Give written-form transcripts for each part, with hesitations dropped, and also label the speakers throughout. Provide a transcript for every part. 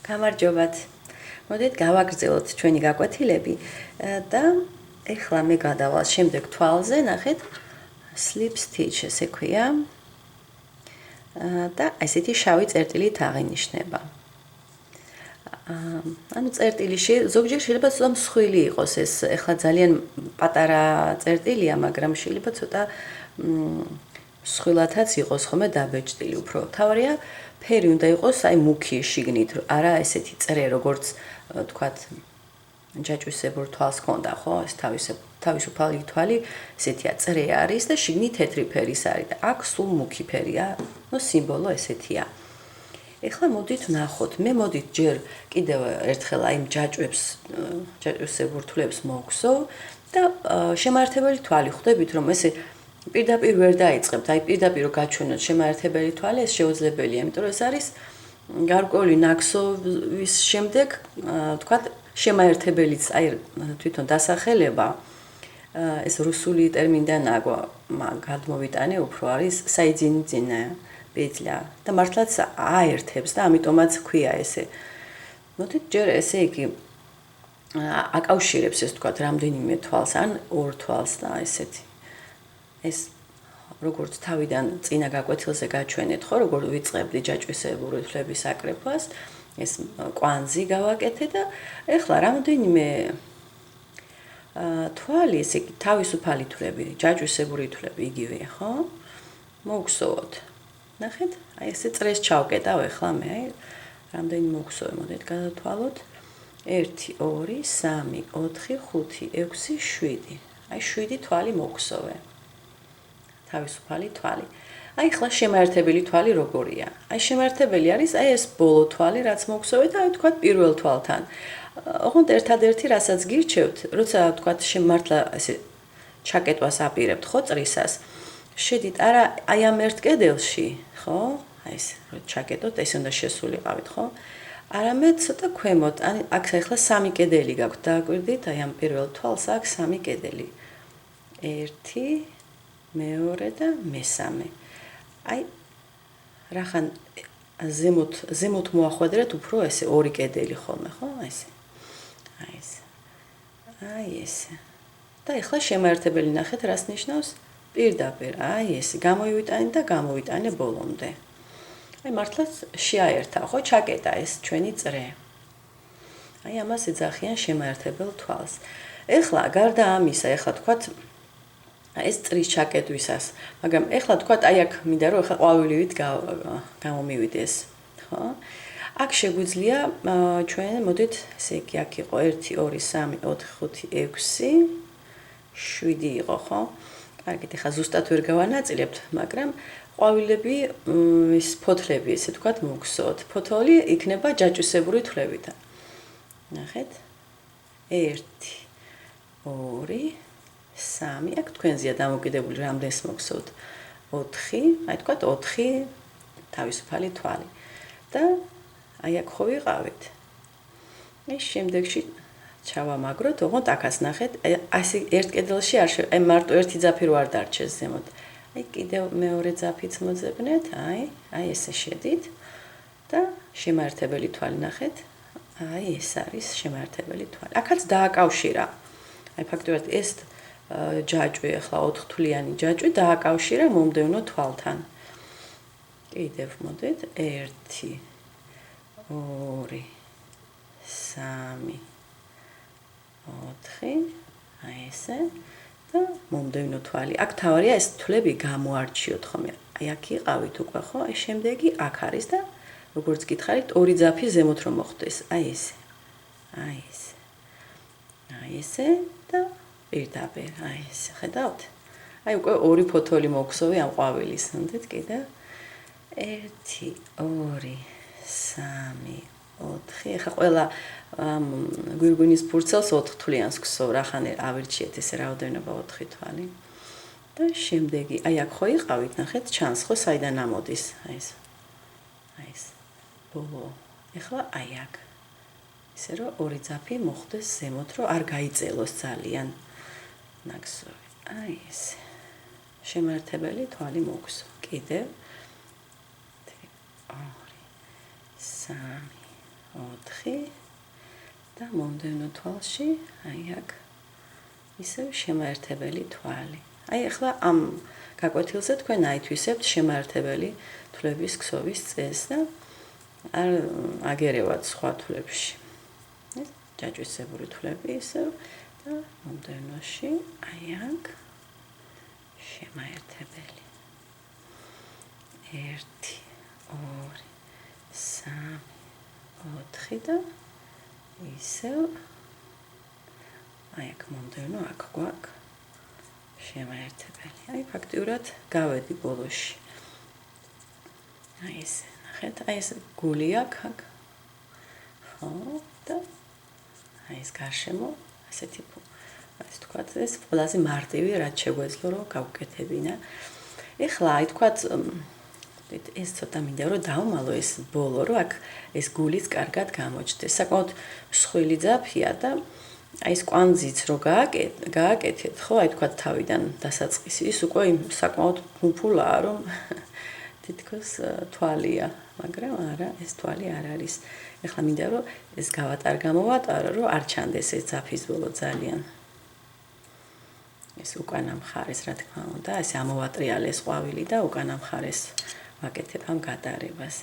Speaker 1: გამარჯობათ. მოდით გავაგრძელოთ ჩვენი გაკვეთილები და ეხლა მე გადავალ შემდეგ თვალზე, ნახეთ, slip stitch ესე ქვია. და ესეთი შავი წერტილით აღინიშნება. ანუ წერტილიში ზოგჯერ შეიძლება ცოტა მსხვილი იყოს ეს, ეხლა ძალიან პატარა წერტილია, მაგრამ შეიძლება ცოტა მსხვილათაც იყოს ხოლმე დაბეჭდილი უფრო. თავარია ფერი უნდა იყოს აი მუქი შიგნით, არა ესეთი წრე, როგორც თქვათ ჯაჭვისებურ თვალს ქონდა, ხო? ეს თავისუფალი თვალი ესეთია, წრე არის და შიგნით თეთრი ფერის არის და აქ სულ მუქი ფერია, ნუ სიმბოლო ესეთია. ეხლა მოდით ვნახოთ, მე მოდით ჯერ კიდევ ერთხელ აი ჯაჭვისებურ თვლებს მოვგზო და შემაერთებელი თვალი ხვდებით, რომ ესე პირდაპირ ვერ დაიწყებთ, აი პირდაპირ რო გაჩვენოთ შემაერთებელი თვალი, ეს შეუძლებელია, იმიტომ რომ ეს არის გარკვეული ნაკსოვის შემდეგ, თქვათ, შემაერთებელიც, აი თვითონ დასახელება, ეს რუსული ტერმინიდან გადმოვიტანე, უფრო არის საიძინძინე პეტля და მართლაც აერთებს და ამიტომაც ქვია ესე. მოდით ჯერ ესე იგი აკავშირებს ეს თქვათ რამდენიმე თვალს ან ორ თვალს და ესეთი. ეს როგორც თავიდან წინა გაკვეთილზე გაჩვენეთ, ხო, როგორ ვიწყებდი ჯაჭვისებური თვლების აკრეფას, ეს კვანძი გავაკეთე და ეხლა რამდენიმე თვალი, ესე იგი თავისუფალი თვლები, ჯაჭვისებური თვლები იგივეა, ხო? მოვგზავნოთ. ნახეთ, აი ესე წრეს ჩავკეტავ ეხლა მე, აი რამდენი მოვგზავნე, მოდით გადავთვალოთ. 1 2 3 4 5 6 7. აი 7 თვალი მოვგზავნე. თავისუფალი თვალი. აი ხლა შემაერთებელი თვალი როგორია? აი შემაერთებელი არის აი ეს ბოლო თვალი, რაც მოგხსოვეთ, აი თქვათ პირველ თვალთან. ოღონდ ერთადერთი რასაც გირჩევთ, როცა თქვათ შემართლა ესე ჩაკეტვას აპირებთ, ხო, წრისას. შედით არა აი ამ ერთ კედელში, ხო? აი ეს რო ჩაკეტოთ, ეს უნდა შესულიყავით, ხო? არამედ ცოტა ქვემოთ, ან აქ ახლა 3 კედელი გაქვთ, დააკვირდით, აი ამ პირველ თვალს აქ 3 კედელი. 1 მეორე და მესამე. აი რახან ზემოთ მოახვედრეთ უფრო ესე ორი კედელი ხოლმე, ხო? ესე. აი ეს. აი ესე. და ეხლა შემაერთებელი ნახეთ, რას ნიშნავს? პირდაპირ, აი ესე, გამოივიტანე და გამოვიტანე ბოლომდე. აი მართლაც შეაერთა, ხო, ჩაკეტა ეს ჩვენი წრე. აი ამას ეძახიან შემაერთებელ თვალს. ეხლა გარდა ამისა, ეხლა თქვათ ეს წრის ჩაკეტვისას, მაგრამ ეხლა თქვათ აი აქ მინდა რომ ეხლა ყვავილივით გამომივიდეს, ხო? აქ შეგვიძლია ჩვენ მოდით ესე იგი აქ იყო 1 2 3 4 5 6 7 იყო, ხო? კარგით, ეხლა ზუსტად ვერ გავანაწილებთ, მაგრამ ყვავილები ის ფოთლები ესე თქვათ მოგხსოვთ. ფოთოლი იქნება ჯაჭვისებური თვლებით. ნახეთ? 1 2 3, აქ თქვენზეა დამოკიდებული რამდენს მოგხსოვთ. 4, აი თქვათ 4 თავისუფალი თვალი. და აი აქ ხო ვიყავით. ეს შემდეგში ჩავამაგროთ, ოღონდ აქაც ნახეთ, ასე ერთ კედელში არ აი მარტო ერთი ძაფი რო არ დარჩეს ზემოთ. აი კიდევ მეორე ძაფიც მოძებნეთ, აი ესე შედით და შემაერთებელი თვალი ნახეთ. აი ეს არის შემაერთებელი თვალი. აქაც დააკავშირა. აი ფაქტობრივად ეს ჯაჭვი, ახლა 4 თვლიანი ჯაჭვი დააკავშირა მომდევნო თვალთან. კიდევ მოდით 1 2 3 4 აი ესე და მომდევნო თვალი. აქ თავარია ეს თვლები გამოარჩიოთ ხოლმე. აი აქ იყავით უკვე, ხო? აი შემდეგი აქ არის და როგორც გითხარით, ორი ძაფი ზემოთ რომ მოხვდეს. აი ესე. აი ესე. აი ესე და პირდაპირ, აი ესე, ხედავთ? აი უკვე ორი ფოთოლი მოგხსოვე ამ ყვავილის, ნდეთ კიდე. 1 2 3 4. ეხა ყველა გვირგვინის ფურცელს 4 თვლიანს გსოვ, რახან ავირჩიეთ ესე რაოდენობა 4 თვალი. და შემდეგი, აი აქ ხო იყავით, ნახეთ, ჩანს ხო საიდან ამოდის, აი ეს. აი ეს. ბოლო. ეხლა აი აქ. ისე რომ ორი ძაფი მოხვდეს ზემოთ, რომ არ გაიწელოს ძალიან. ნაკსოვი. აი ეს. შემაერთებელი თვალი მოგხსოვ. კიდევ 2 3 4 და მომდევნო თვალში, აი აქ ისევ შემაერთებელი თვალი. აი ახლა ამ გაკვეთილზე თქვენ აითვისებთ შემაერთებელი თვლების ქსოვის წესს და არ აგერევათ სხვა თვლებში. ეს ჯაჭვისებური თვლები ისევ და მომდევნოში აი აქ შემაერთებელი. 1 2 3 4 და ისევ აი აქ მომდევნო აქ გვაქვს შემაერთებელი. აი ფაქტიურად გავედი ბოლოში. აი ეს ნახეთ, აი ეს გული აქ. ხო და აი ეს გარშემო ასეთი ასე თქვათ ეს ყველაზე მარტივი რაც შეგვეძლო რომ გავუკეთებინა. ეხლა აი თქვათ ეს ცოტა მინდა რომ დავმალო ეს ბოლო რომ აქ ეს გულიც კარგად გამოჩნდეს. საკმაოდ მსხვილი ძაფია და აი ეს კვანძიც რო გააკეთეთ, ხო, აი თქვა თავიდან დასაწყისი, ის უკვე საკმაოდ ფუფულაა, რომ თითქოს თვალია, მაგრამ არა, ეს თვალი არ არის. ეხლა მინდა რომ ეს გამოვატარო, რომ არ ჩანდეს ეს ძაფის ბოლო ძალიან. ეს უკანა მხარეს, რა თქმა უნდა, ესე ამოვატრიალეს ყვავილი და უკანა მხარეს ვაკეთებ ამ გადარებას.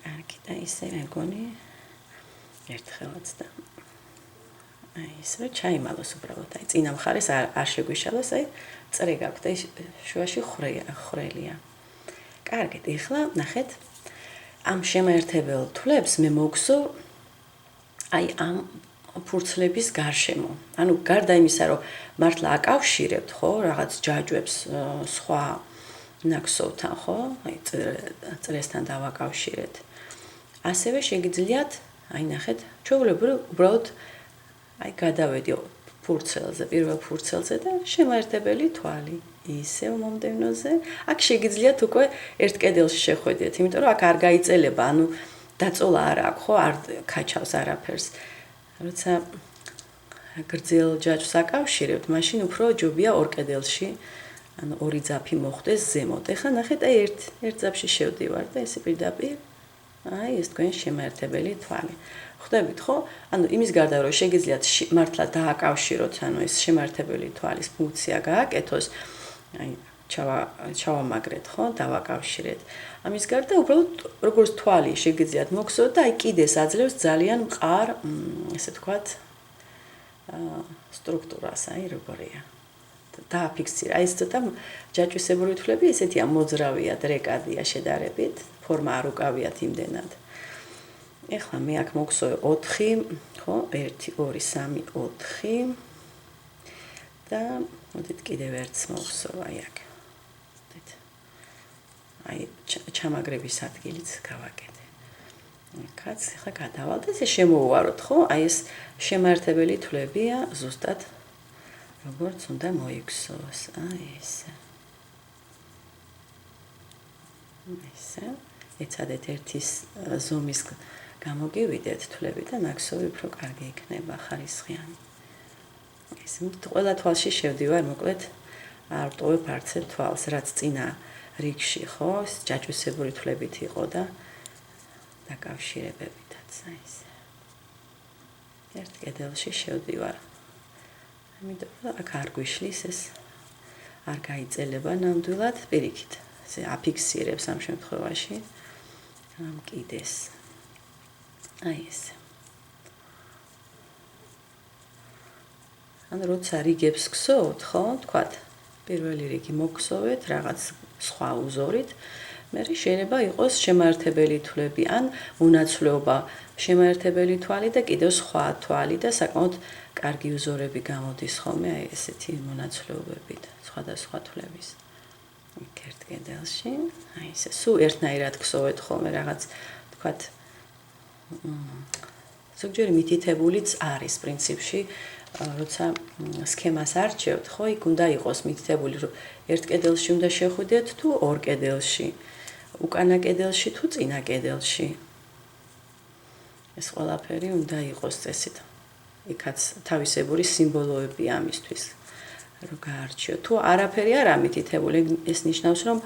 Speaker 1: კარგი და ისე მეგონი ერთხელაც და აი ისე ჩაიმალოს უბრალოდ აი წინა მხარეს არ შეგვიშალოს აი წრე გაქვთ და შუაში ხრელია. კარგით, ეხლა ნახეთ ამ შემაერთებელ თვლებს მე მოგსო აი ამ ფურცლების გარშემო. ანუ გარდა იმისა რომ მართლა აკავშირებთ ხო რაღაც ჯაჭვებს სხვა ნაკსოვთან ხო? აი წრესთან დავაკავშირეთ. ასევე შეგიძლიათ აი ნახეთ ჩვეულებრივ უბრალოდ აი გადავედი ფურცელზე, პირველ ფურცელზე და შემაერთებელი თვალი. ისევ მომდევნოზე. აქ შეგიძლიათ უკვე ერთ კედელში შეხვედეთ, იმიტომ რომ აქ არ გაიწელება, ანუ დაწოლა არ აქვს, ხო, არ ქაჩავს არაფერს. როცა გრძელ ჯაჭვს აკავშირებთ, მაშინ უფრო ჯობია ორ კედელში, ანუ ორი ძაფი მოხდეს ზემოთ. ეხლა ნახეთ, აი ერთ ძაფში შევდივარ და ესე პირდაპირ აი ეს თქვენ შემაერთებელი თვალი. ხვდებით ხო? ანუ იმის გარდა რომ შეგიძლიათ მართლა დააკავშიროთ, ანუ ეს შემაერთებელი თვალის ფუნქცია გააკეთოს, აი ჩავამაგრეთ ხო, დავაკავშირეთ. ამის გარდა უბრალოდ როგორც თვალი შეგიძლიათ მოგსოთ და აი კიდეს აძლევს ძალიან მყარ, ესე თქვათ, სტრუქტურას, აი როგორია. დააფიქსირა. აი ეს ცოტა ჯაჭვისებური თვლები ესეთია მოძრავია, დრეკადია შედარებით, ფორმა არ უკავიათ იმდენად. ეხლა მე აქ მოგსოვე 4, ხო, 1 2 3 4 და მოდით კიდევ ერთს მოვსოვ აი აქ. მოდით. აი ჩამაგრების ადგილიც გავაკეთე. კაც ეხლა გადავალ და ესე შემოვუაროთ, ხო? აი ეს შემაერთებელი თვლებია ზუსტად როგორც უნდა მოიქცოს. აი ესე. ესე. ეცადეთ ერთის ზომის გამოგივიდეთ თვლები და ნაკსოვი უფრო კარგი იქნება ხარისხიანი. ეს ყველა თვალში შევდივარ, მოკლედ არ ვტოვებ არც ერთ თვალს, რაც წინა რიგში, ხო, ჯაჭვისებური თვლებით იყო და დაკავშირებებითაც აი ესე. ერთ კედელში შევდივარ. ამიტომ აქ არ გვიშლის ეს არ გაიწელება ნამდვილად პირიქით. ესე აფიქსირებს ამ შემთხვევაში ამ კიდეს. აი ესე. ან როცა რიგებს გსოვთ, ხო, თქვათ, პირველი რიგი მოგსოვეთ რაღაც სხვა უზორით, მე შეიძლება იყოს შემაერთებელი თვლები ან მონაცვლეობა შემაერთებელი თვალი და კიდევ სხვა თვალი და საკმაოდ კარგი უზორები გამოდის ხოლმე აი ესეთი მონაცვლეობებით სხვადასხვა თვლების. იქ ერთ კედელში, აი ესე სულ ერთნაირად გსოვეთ ხოლმე რაღაც, თქვათ, ზოგჯერ მითითებულიც არის პრინციპში, როცა სქემას არჩევთ, ხო, იქ უნდა იყოს მითითებული, რომ ერთ კედელში უნდა შეხვიდეთ თუ ორ კედელში, უკანა კედელში თუ წინა კედელში. ეს ყველაფერი უნდა იყოს წესით. იქაც თავისებური სიმბოლოები ამისთვის, რომ გაარჩიოთ. თუ არაფერი არ ამითითებული, ეს ნიშნავს, რომ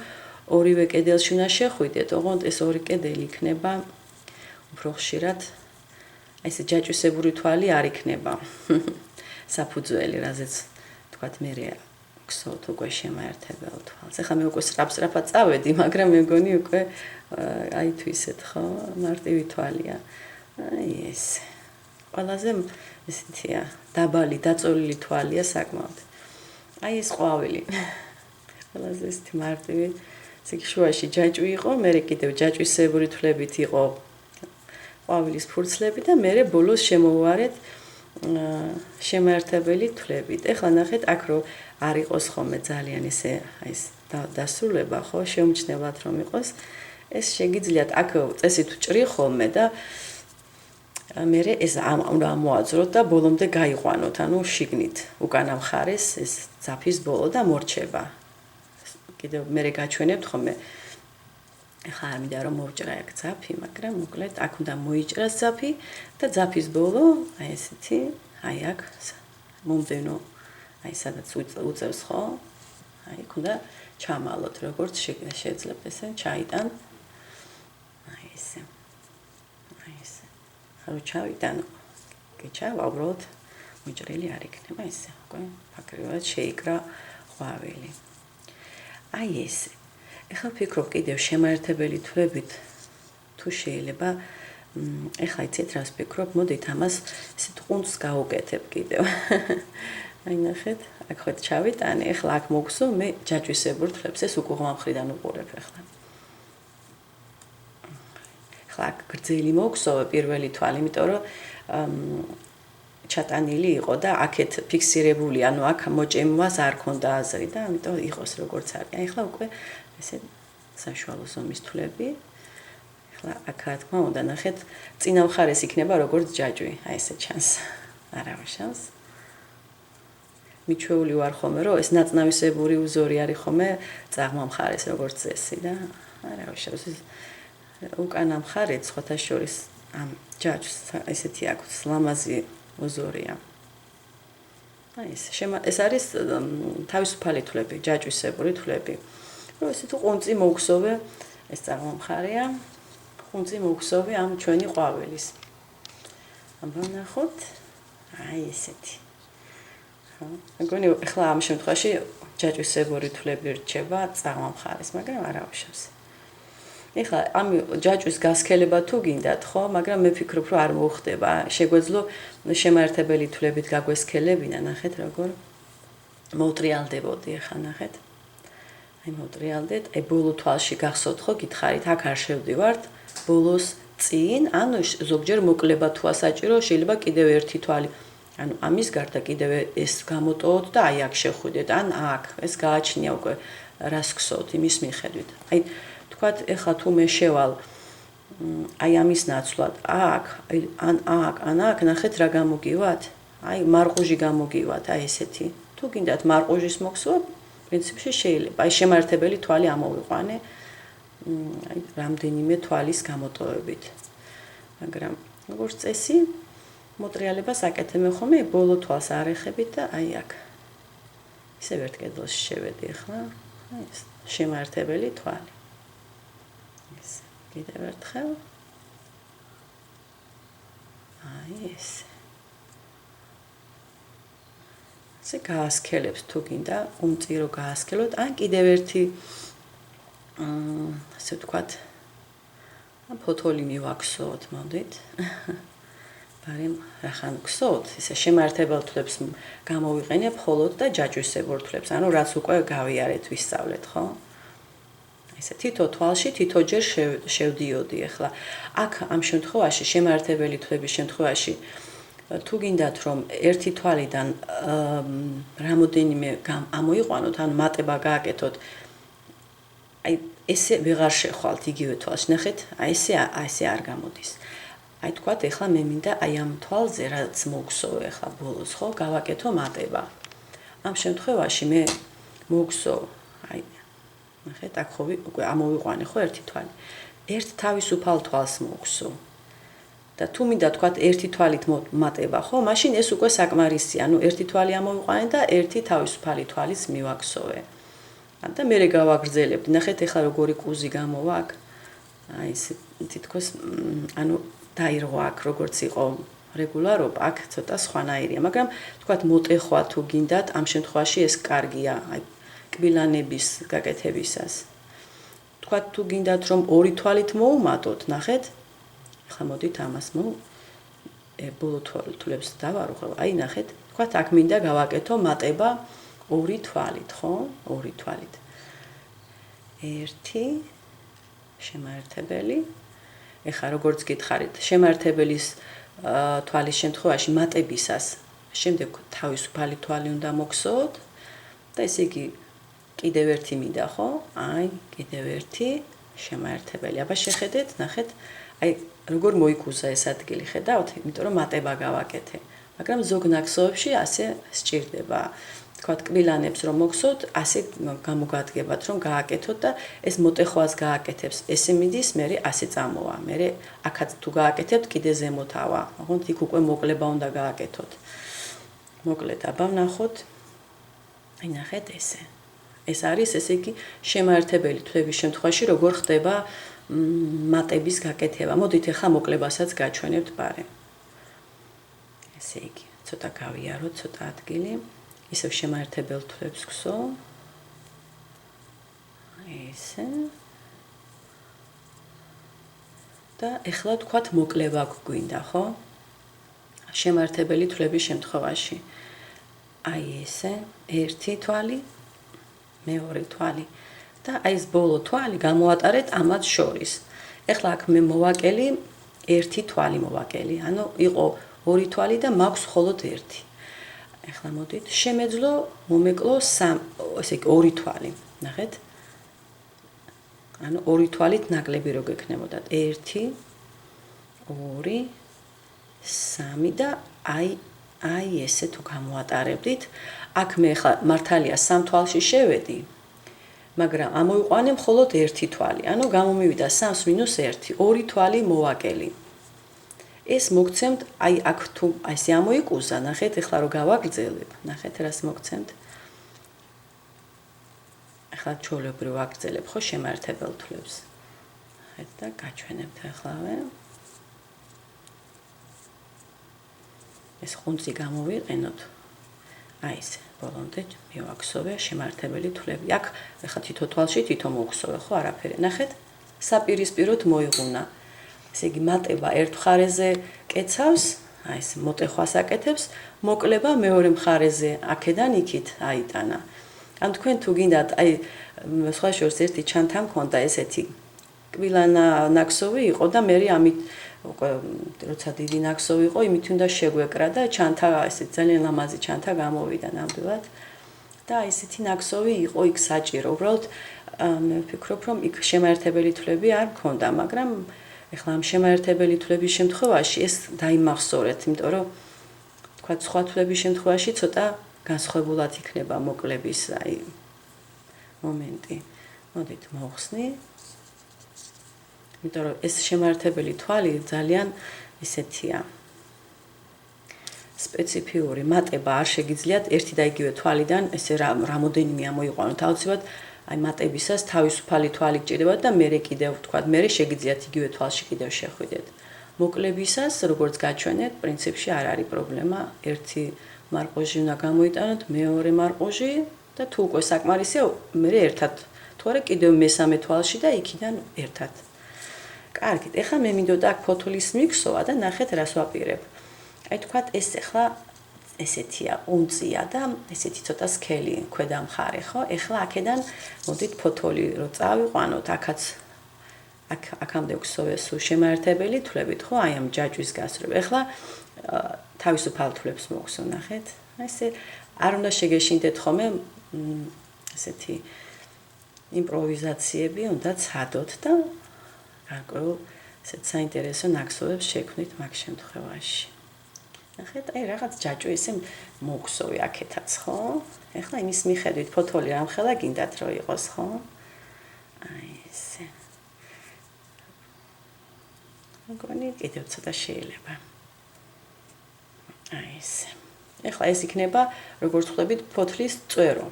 Speaker 1: ორივე კედელში უნდა შეხვიდეთ, ოღონდ ეს ორი კედელი იქნება უფრო ხშირად აი ეს ჯაჭვისებური თვალი არ იქნება. საფუძველი, რაზეც თქვათ მე გსოთ უკვე შემაერთებელ თვალს. ეხლა მე უკვე სწრაფად წავედი, მაგრამ მე მგონი უკვე აი თუ ისეთ ხო, მარტივი თვალია. აი ეს. ყველაზე ესეთია, დაბალი, დაწოლილი თვალია საკმაოდ. აი ეს ყვავილი. ყველაზე ესეთი მარტივი, ესე იგი შუაში ჯაჭვი იყო, მე კიდევ ჯაჭვისებური თვლებით იყო ყვავილის ფურცლები და მე ბოლოს შემოვარეთ შემაერთებელი თვლებით. ეხლა ნახეთ აქ რომ არ იყოს ხოლმე ძალიან ესე აი ეს დასრულება ხო, შეუმჩნევლად რომ იყოს, ეს შეგიძლიათ აქ წესით ვჭრი ხოლმე და მე ეს უნდა მოაძროთ და ბოლომდე გაიყვანოთ, ანუ შიგნით უკანა მხარეს ეს ძაფის ბოლო და მორჩება. კიდევ მე გაჩვენებთ ხოლმე ეხლა არ მინდა რომ მოვჭრა აქ ძაფი, მაგრამ მოკლედ აქ უნდა მოიჭრას ძაფი და ძაფის ბოლო აი ესეთი, აი აქ მომდენო, აი სადაც უწევს ხო? აი იქ უნდა ჩამალოთ, როგორც შეძლებთ ესე ჩაიტან. აი ესე. აი ესე. ხარო ჩავიტან. გეჩავა უბრალოდ მოჭრილი არ იქნება ესე, უკვე ფაქრებად შეიკრა ყვავილი. აი ესე. ეხლა ვფიქრობ კიდევ შემაერთებელი თვლებით თუ შეიძლება ეხლა იცით რას ვფიქრობ, მოდით ამას ისეთ ყუნწს გავუკეთებ კიდევ. აი ნახეთ, აქ ხო ჩავიტანე, ეხლა აქ მოგსო, მე ჯაჭვისებურ თვლებს ეს უკუღმა მხრიდან უყურებ ეხლა. ეხლა აქ გრძელი მოგსოვე პირველი თვალი, იმიტომ რომ ჩატანილი იყო და აქეთ ფიქსირებული, ანუ აქ მოჭემვას არ ქონდა აზრი და ამიტომ იყოს როგორც არის. აი ეხლა უკვე ესე საშუალო ზომის თვლები. ეხლა აქ რა თქმა უნდა ნახეთ, წინა მხარეს იქნება როგორც ჯაჭვი, აი ესე ჩანს. არავაშავს. მიჩვეული ვარ ხოლმე, რომ ეს ნაწნავისებური უზორი არის ხოლმე წაღმა მხარეს როგორც წესი და არავაშავს. უკანა მხარე სხვათა შორის ამ ჯაჭვს ესეთი აქვს ლამაზი უზორია. აი ეს არის თავისუფალი თვლები, ჯაჭვისებური თვლები. რომ ესე თუ ყუნწი მოგსოვე, ეს წაღმა მხარეა, ყუნწი მოგსოვე ამ ჩვენი ყვავილის. აბა ნახოთ, აი ესეთი. ხო, მეგონი ეხლა ამ შემთხვევაში ჯაჭვისებური თვლები რჩება წაღმა მხარეს, მაგრამ არ ავშავს. ეხლა ამ ჯაჭვის გასქელება თუ გინდათ, ხო, მაგრამ მე ვფიქრობ, რომ არ მოხდება. შეგვეძლო შემაერთებელი თვლებით გაგვესქელებინა, ნახეთ როგორ მოვტრიალდებოდი, ეხლა ნახეთ. აი მოვტრიალდეთ, აი ბოლო თვალში გახსოვთ ხო, გითხარით, აქ არ შევდივართ, ბოლოს წინ, ანუ ზოგჯერ მოკლება თუ ასაჭირო, შეიძლება კიდევ ერთი თვალი. ანუ ამის გარდა კიდევ ეს გამოტოვოთ და აი აქ შეხვიდეთ, ან აქ, ეს გააჩნია უკვე რას გსოვთ იმის მიხედვით. აი თქვათ, ეხლა თუ მე შევალ აი ამის ნაცვლად, აქ, ან აქ, ან აქ, ნახეთ რა გამოგივათ? აი მარყუჟი გამოგივათ, აი ესეთი. თუ გინდათ მარყუჟის მოგსვა, პრინციპში შეიძლება. აი შემაერთებელი თვალი ამოვიყვანე, აი რამდენიმე თვალის გამოტოვებით. მაგრამ როგორც წესი, მოტრიალებას აკეთებ ხოლმე ბოლო თვალს არ ეხებით და აი აქ. ისევ ერთ კედელში შევედი ახლა, აი ეს შემაერთებელი თვალი. ეს კიდევ ერთხელ. აი ეს. ესე გაასქელებს თუ გინდა, ყუნწი რო გაასქელოთ, ან კიდევ ერთი ასე ვთქვათ, ფოთოლი მივაქსოთ, მოდით. ბარემ რახან გსოთ, ისე შემაერთებელ თვლებს გამოვიყენებ მხოლოდ და ჯაჭვისებურ თვლებს, ანუ რაც უკვე გავიარეთ, ვისწავლეთ, ხო? ესე თითო თვალში თითოჯერ შევდიოდი ახლა. აქ ამ შემთხვევაში შემაერთებელი თვლების შემთხვევაში თუ გინდათ რომ ერთი თვალიდან რამოდენიმე ამოიყვანოთ, ან მატება გააკეთოთ, აი ესე ვეღარ შეხვალთ იგივე თვალში, ნახეთ, აი ესე არ გამოდის. აი თქვათ, ეხლა მე მინდა აი ამ თვალზე რაც მოგსოვე ახლა ბოლოს, ხო, გავაკეთო მატება. ამ შემთხვევაში მე მოგსოვ, აი ნახეთ, აქ ხო უკვე ამოვიყვანე ხო ერთი თვალი. ერთ თავისუფალ თვალს მოგსოვ. და თუ მინდა თქვათ ერთი თვალით მატება, ხო, მაშინ ეს უკვე საკმარისია, ანუ ერთი თვალი ამოვიყვანე და ერთი თავისუფალი თვალის მივაქსოვე. და მე გავაგრძელებდი. ნახეთ, ეხლა როგორი კუზი გამოვა აქ. აი ეს თითქოს ანუ დაირღვა აქ როგორც იყო რეგულარობა, აქ ცოტა სხვანაირია, მაგრამ თქვათ მოტეხვა თუ გინდათ, ამ შემთხვევაში ეს კარგია, აი კბილანების გაკეთებისას. თქვათ თუ გინდათ რომ ორი თვალით მოუმატოთ, ნახეთ? ახლა მოდით ამას ბოლო თვალებს დავარღვევ. აი ნახეთ, თქვათ აქ მინდა გავაკეთო მატება ორი თვალით, ხო? ორი თვალით. ერთი შემაერთებელი. ეხლა როგორც გითხარით, შემაერთებლის თვალის შემთხვევაში მატებისას შემდეგ თავისუფალი თვალი უნდა მოგსოვოთ და ესე იგი კიდევ ერთი მინდა, ხო? აი, კიდევ ერთი შემაერთებელი. აბა შეხედეთ, ნახეთ, აი როგორ მოიქუზა ეს ადგილი, ხედავთ? იმიტომ რომ მატება გავაკეთე. მაგრამ ზოგ ნაკსოვებში ასე სჭირდება. თქვათ კბილანებს რომ მოგსოვთ, ასე გამოგადგებათ რომ გააკეთოთ და ეს მოტეხვას გააკეთებს. ესე მიდის, მე ასე წამოვა. მე აქაც თუ გააკეთებთ, კიდე ზემოთავა. ოღონდ იქ უკვე მოკლება უნდა გააკეთოთ. მოკლედ, აბა ვნახოთ. აი ნახეთ ესე. ეს არის ესე იგი შემაერთებელი თვლების შემთხვევაში როგორ ხდება მატების გაკეთება. მოდით ახლა მოკლებასაც გაჩვენებთ ბარემ. ესე იგი, ცოტა გავიაროთ, ცოტა ადგილი. ისევ შემაერთებელ თვლებს გსო. ესე. და ეხლა თქვათ მოკლება გვინდა, ხო? შემაერთებელი თვლების შემთხვევაში. აი ესე, ერთი თვალი, მეორე თვალი და აი ეს ბოლო თვალი გამოვატარეთ ამათ შორის. ეხლა აქ მე მოვაკელი ერთი თვალი მოვაკელი. ანუ იყო ორი თვალი და მაქვს მხოლოდ ერთი. ეხლა მოდით, შემეძლო მომეკლო ესე იგი ორი თვალი. ნახეთ? ანუ ორი თვალით ნაკლები რო გექნებოდათ. 1 2 3 და აი ესე თუ გამოვატარებდით, აქ მე ხა მართალია სამ თვალში შევედი, მაგრამ ამოიყვანე მხოლოდ ერთი თვალი. ანუ გამომივიდა 3 მინუს 1, ორი თვალი მოვაკელი. ეს მოგცემთ, აი აქ თუ ესე ამოიკუზა, ნახეთ, ეხლა რო გავაგრძელებ, ნახეთ რას მოგცემთ. ახლა ჩვეულებრივ ვაგრძელებ ხო შემაერთებელ თვლებს. ნახეთ და გაჩვენებთ ახლავე. ეს ხუნცი გამოვიყენოთ. აი ესე, ბოლომდე მივაქსოვე შემაერთებელი თვლები. აქ ახლა თითო თვალში თითო მოვხსოვე ხო არაფერი. ნახეთ, საპირისპიროდ მოიღუნა. ესე იგი მატება ერთ მხარეზე კეცავს, აი ეს მოტეხვას აკეთებს, მოკლება მეორე მხარეზე აქედან იქით აიტანა. ან თქვენ თუ გინდათ, აი სხვა შორს ერთი ჩანთა მქონდა ესეთი კბილანა ნაკსოვი იყო და მე ამით უკვე როცა დიდი ნაკსოვი იყო, იმით უნდა შეგვეკრა და ჩანთა ესე ძალიან ლამაზი ჩანთა გამოვიდა ნამდვილად. და ესეთი ნაკსოვი იყო იქ საჭირო. უბრალოდ მე ვფიქრობ, რომ იქ შემაერთებელი თვლები არ მქონდა, მაგრამ ეხლა ამ შემაერთებელი თვლების შემთხვევაში ეს დაიმახსოვრეთ, იმიტომ რომ თქვა სხვა თვლების შემთხვევაში ცოტა განსხვავებულად იქნება მოკლების აი მომენტი. მოდით მოვხსნი. იმიტომ რომ ეს შემაერთებელი თვალი ძალიან ისეთია სპეციფიური მატება არ შეგიძლიათ ერთი და იგივე თვალიდან ესე რამოდენიმე ამოიყვანოთ. აუცილებლად აი მატებისას თავისუფალი თვალი გჭირდებათ და მერე კიდევ თქვა მერე შეგიძლიათ იგივე თვალში კიდევ შეხვიდეთ. მოკლებისას როგორც გაჩვენეთ, პრინციპში არ არის პრობლემა. ერთი მარყუჟი უნდა გამოიტანოთ, მეორე მარყუჟი და თუ უკვე საკმარისია, მერე ერთად. თუ არა კიდევ მესამე თვალში და იქიდან ერთად. კარგით, ეხლა მე მინდოდა აქ ფოთლის მიქსოვა და ნახეთ რას ვაპირებ. აი თქვათ ეს ახლა ესეთია, უნწია და ესეთი ცოტა სქელი ქვედა მხარე, ხო? ეხლა აქედან მოდით ფოთოლი რო წავიყვანოთ, აქაც აქამდე ვქსოვე სულ შემაერთებელი თვლებით, ხო? აი ამ ჯაჭვის გასრებ. ეხლა თავისუფალ თვლებს მოგხსოვ, ნახეთ? ესე არ უნდა შეგეშინდეთ ხოლმე ესეთი იმპროვიზაციები, უნდა ცადოთ და გარკვეულ ესეთ საინტერესო ნაკსოვებს შექმნით მაგ შემთხვევაში. ნახეთ, აი რაღაც ჯაჭვი ესე მოგხსოვე აქეთაც, ხო? ეხლა იმის მიხედვით ფოთოლი რამხელა გინდათ რომ იყოს, ხო? აი ესე. მგონი კიდევ ცოტა შეიძლება. აი ესე. ეხლა ეს იქნება, როგორც ხვდებით, ფოთლის წვერო.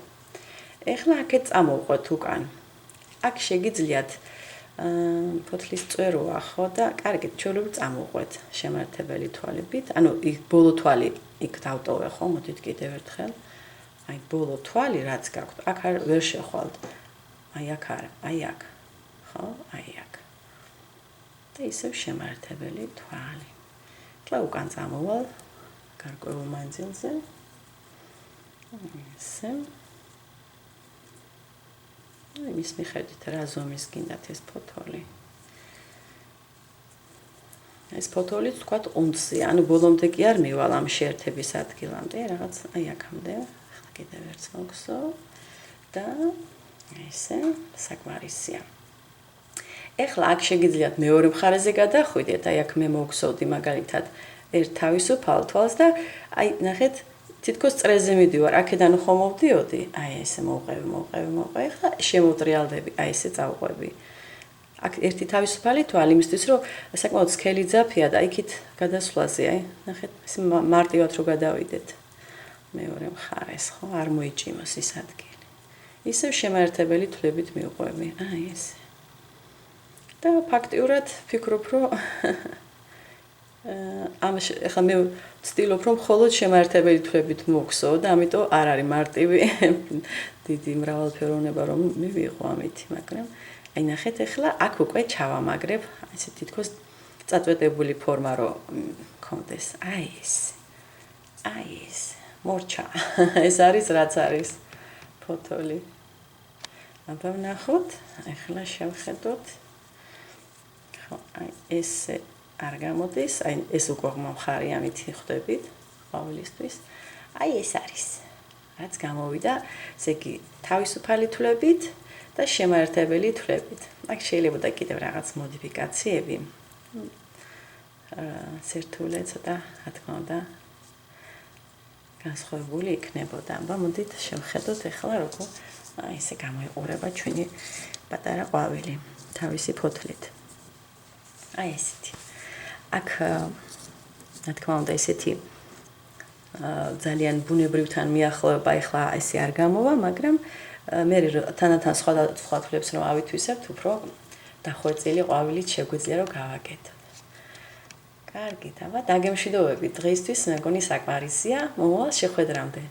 Speaker 1: ეხლა აქეთ წამოვყვეთ უკან. აქ შეგიძლიათ ფოთლის წვეროა ხო და კარგით ჩვეულებრივ წამოვყვეთ შემართებელი თვალებით. ანუ იქ ბოლო თვალი იქ დავტოვე ხო, მოდით კიდევ ერთხელ. აი ბოლო თვალი რაც გაქვთ, აქ ვერ შეხვალთ. აი აქ არა, აი აქ. ხო, აი აქ. და ისევ შემართებელი თვალი. კლა უკან წამოვალ გარკვეულ მანძილზე. ისე. აი მის მიხედვით რა ზომის გინდათ ეს ფოთოლი. ეს ფოთოლი თქვათ უნცია, ანუ ბოლომდე კი არ მივალ ამ შეერთების ადგილამდე, რაღაც აი აქამდე. ახლა კიდევ ერთს მოგსო და ესე საკმარისია. ეხლა აქ შეგიძლიათ მეორე მხარეზე გადახვიდეთ, აი აქ მე მოგსოვდი მაგალითად ერთ თავისუფალ თვალს და აი ნახეთ თითქოს წრეზე მიდივარ, აქედან ხომ მოვდიოდი, აი ესე მოვყევი, ახლა შემოტრიალდები, აი ესე წავყვები. აქ ერთი თავისუფალი თვალი იმისთვის, რომ საკმაოდ სქელი ძაფია და იქით გადასვლაზე, აი, ნახეთ, ესე მარტივად რო გადავიდეთ. მეორე მხარეს, ხო, არ მოიჭიმოს ის ადგილი. ისევ შემაერთებელი თვლებით მივყვები, აი ესე. და ფაქტიურად ვფიქრობ, რომ ახლა მე ვცდილობ, რომ მხოლოდ შემაერთებელი თვლებით მოვხსო და ამიტომ არ არის მარტივი დიდი მრავალფეროვნება რომ მივიღო ამით, მაგრამ აი ნახეთ ახლა აქ უკვე ჩავამაგრებ, ესე თითქოს წაწვეტებული ფორმა რო მქონდეს. აი ეს. მორჩა. ეს არის რაც არის ფოთოლი. აბა ვნახოთ, ახლა შევხედოთ. ხო, აი ესე არ გამოდის, აი ეს უკვე მომხარი ამით ხვდებით ყვავილისთვის. აი ეს არის. რაც გამოვიდა, ესე იგი თავისუფალი თვლებით და შემაერთებელი თვლებით. აქ შეიძლება და კიდევ რაღაც მოდიფიკაციები. სირთულე ცოტა, რა თქმა უნდა, განსხვავებული იქნებოდა. აბა მოდით შევხედოთ ახლა როგორ აი ესე გამოიყურება ჩვენი პატარა ყვავილი თავისი ფოთლით. აი ესეთი. აქ რა თქმა უნდა ესეთი ძალიან ბუნებრივთან მიახლოება ახლა ესე არ გამოვა, მაგრამ მე თანდათან სხვა თვლებს რომ ავითვისებთ, უფრო დახვეწილი ყვავილით შეგვიძლია რომ გავაკეთოთ. კარგით, აბა დაგემშვიდობებით დღეისთვის, მეგონი საკმარისია. მომავალ შეხვედრამდე.